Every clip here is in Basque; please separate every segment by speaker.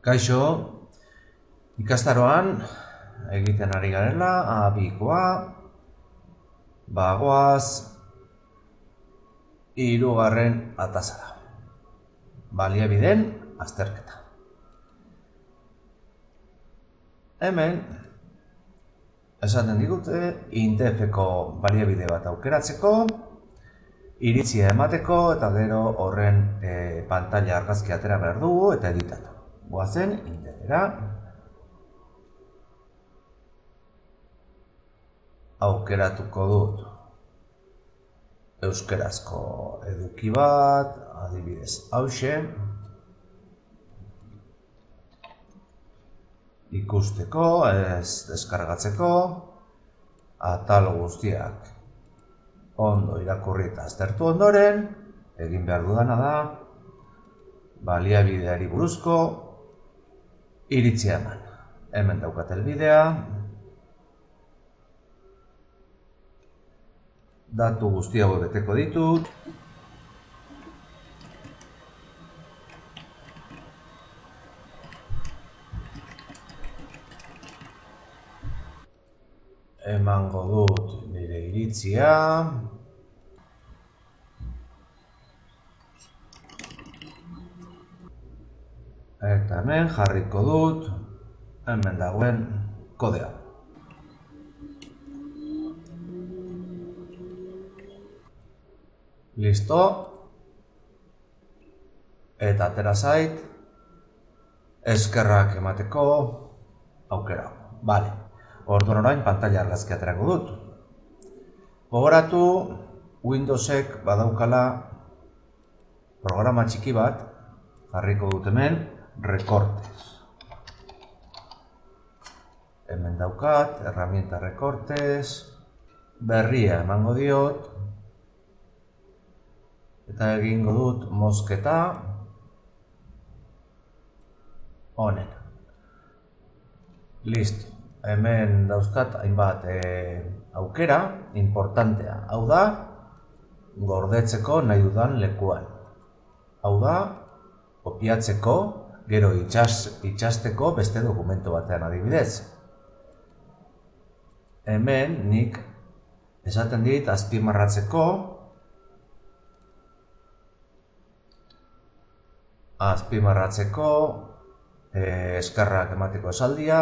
Speaker 1: Kaixo, ikastaroan egiten ari garela, abikoa, bagoaz, hirugarren atazara. Baliabideen azterketa. Hemen, esaten digute, INTF-eko baliabide bat aukeratzeko, iritzia emateko eta gero horren pantalla argazki atera behar dugu eta editatu. Goazen, INTF-era. Aukeratuko dut euskerazko eduki bat, adibidez hauxe, ikusteko, ez deskargatzeko, atal guztiak ondo irakurri eta aztertu ondoren, egin behar dudana da, baliabideari buruzko iritzia eman. Hemen daukat helbidea, datu guzti hauek beteko ditut. Emango dut nire iritzia. Eta hemen jarriko dut, hemen dagoen kodea. Listo. Eta atera zait, eskerrak emateko aukera. Bale, orduan orain pantalla argazki aterako dut. Gogoratu, Windowsek badaukala programa txiki bat, jarriko dut hemen, recortes. Hemen daukat, herramienta recortes, berria emango diot, eta egingo dut mozketa honen. Listo. Hemen dauzkat hainbat aukera, importantea. Hau da, gordetzeko nahi dudan lekuan. Hau da, kopiatzeko, gero itxasteko beste dokumentu batean adibidez. Hemen nik esaten dit azpimarratzeko eskerrak emateko esaldia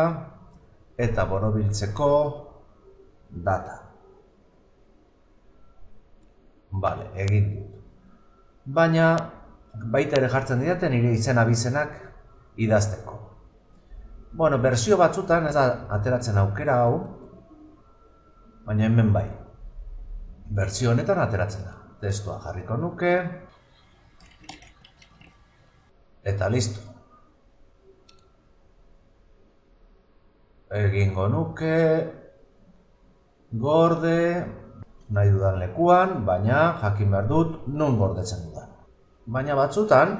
Speaker 1: eta borobiltzeko data. Bale, egin dut. Baina, baita ere jartzen didate nire izen abizenak idazteko. Bueno, bersio batzutan ez da ateratzen aukera hau, baina hemen bai. Bersio honetan ateratzen da. Testua jarriko nuke, eta listo. Egingo nuke gorde nahi dudan lekuan, baina jakin behar dut non gordetzen dudan. Baina batzutan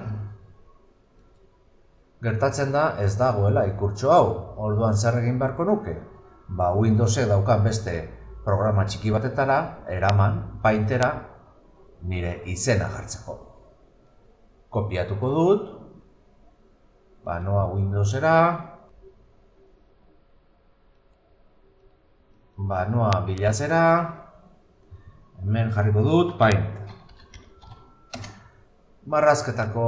Speaker 1: gertatzen da ez dagoela ikurtxo hau. Orduan zer egin beharko nuke? Windowsek daukan beste programa txiki batetara eraman, Paintera, nire izena jartzeko. Kopiatuko dut, noa Windowsera, noa bilazera, hemen jarriko dut Paint. Marrazketako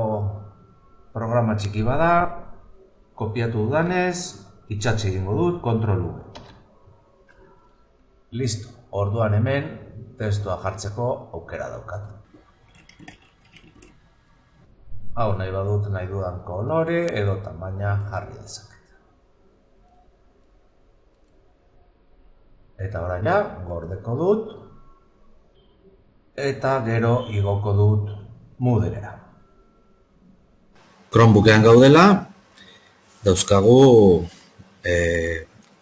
Speaker 1: programa txiki bada, kopiatu dudanez, itxatxe egingo dut, Ctrl V. Listo, orduan hemen testua jartzeko aukera daukat. Hau nahi badut nahi dudan kolore edo tamaina jarri dezaket. Eta orain gordeko dut eta gero igoko dut Moodlera.
Speaker 2: Chromebookean gaudela, dauzkagu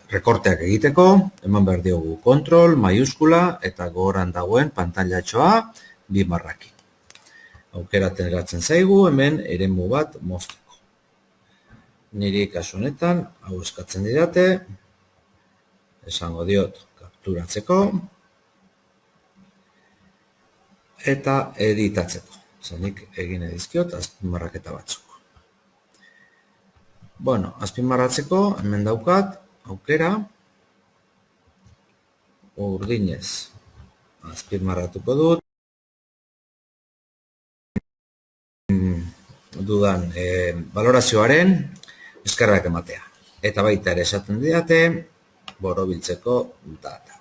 Speaker 2: rekorteak egiteko, eman behar diogu kontrol, maiuskula eta gogoran dagoen pantailatxoa 2 marrakin. Aukeratzen geratzen zaigu, hemen eremu bat mozteko. Niri kasu honetan, hau eskatzen didate, esango diot kapturatzeko, eta editatzeko. Zenik egin edizkiot azpimarraketa batzuk. Bueno, azpimarratzeko, hemen daukat, aukera, urdinez azpimarratuko dut, dudan balorazioaren eskerrak ematea. Eta baita ere esaten didate, borobiltzeko data.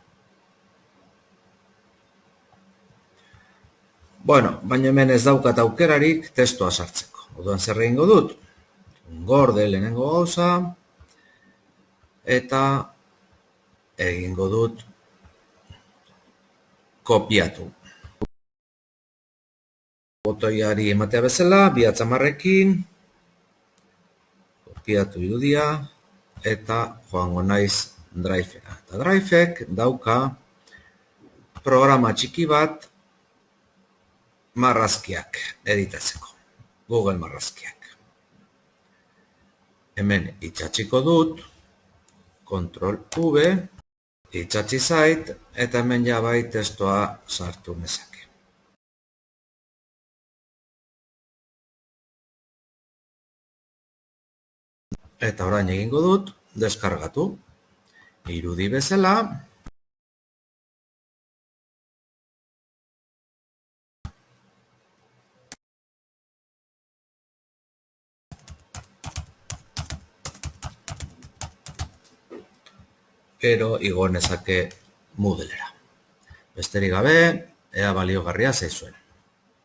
Speaker 2: Bueno, baina hemen ez daukat aukerarik testua sartzeko. Orduan zer egingo dut? Gorde lehenengo gauza, eta egingo dut kopiatu. Botoiari ematea bezala, bi atzamarrekin, kopiatu irudia, eta joango naiz Drivera. Eta Drivek dauka programa txiki bat marrazkiak editatzeko. Google marrazkiak. Hemen itxatxiko dut, Ctrl V, itxatxi zait, eta hemen ja bai testoa sartu nezake. Eta orain egingo dut, deskargatu. Irudi bezala. Gero igo nezake Moodlera. Besterik gabe, ea baliogarria zaizuen.